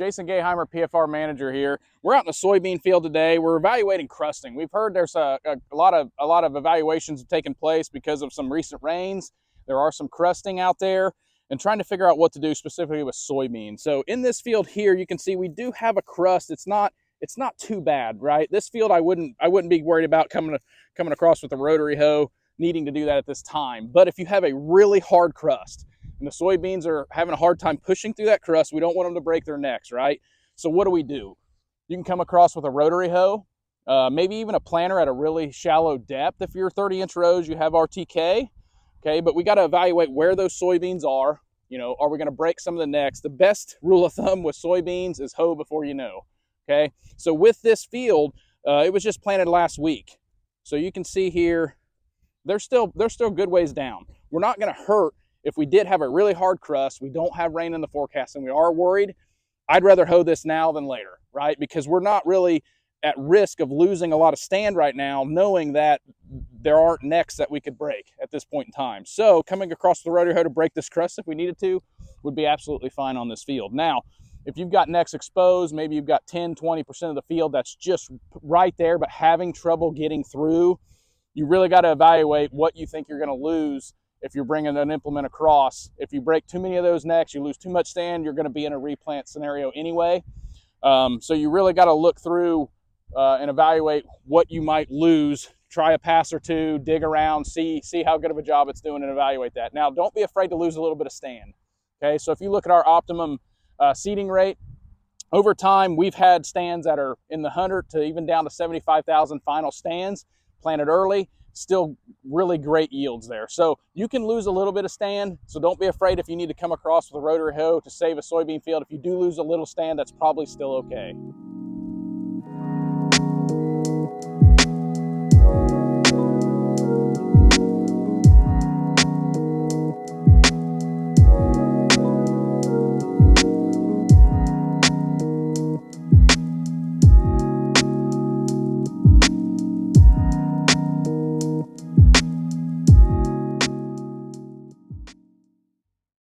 Jason Gayheimer, PFR manager here. We're out in the soybean field today. We're evaluating crusting. We've heard there's a lot of evaluations have taken place because of some recent rains. There are some crusting out there, and trying to figure out what to do specifically with soybeans. So in this field here, you can see we do have a crust. It's not too bad, right? This field I wouldn't be worried about coming across with a rotary hoe, needing to do that at this time. But if you have a really hard crust and the soybeans are having a hard time pushing through that crust, we don't want them to break their necks, right? So what do? You can come across with a rotary hoe, maybe even a planter at a really shallow depth. If you're 30-inch rows, you have RTK, okay? But we got to evaluate where those soybeans are. You know, are we going to break some of the necks? The best rule of thumb with soybeans is hoe before you know, okay? So with this field, it was just planted last week. So you can see here, they're still good ways down. We're not going to hurt if we did have a really hard crust. We don't have rain in the forecast and we are worried. I'd rather hoe this now than later, right? Because we're not really at risk of losing a lot of stand right now, knowing that there aren't necks that we could break at this point in time. So coming across the rotary hoe to break this crust if we needed to would be absolutely fine on this field. Now, if you've got necks exposed, maybe you've got 10, 20% of the field that's just right there but having trouble getting through, you really got to evaluate what you think you're going to lose if you're bringing an implement across. If you break too many of those necks, you lose too much stand, you're going to be in a replant scenario anyway. So you really got to look through and evaluate what you might lose. Try a pass or two, dig around, see how good of a job it's doing, and evaluate that. Now, don't be afraid to lose a little bit of stand. Okay, so if you look at our optimum seeding rate, over time we've had stands that are in the 100 to even down to 75,000 final stands planted early. Still really great yields there. So you can lose a little bit of stand, so don't be afraid if you need to come across with a rotary hoe to save a soybean field. If you do lose a little stand, that's probably still okay.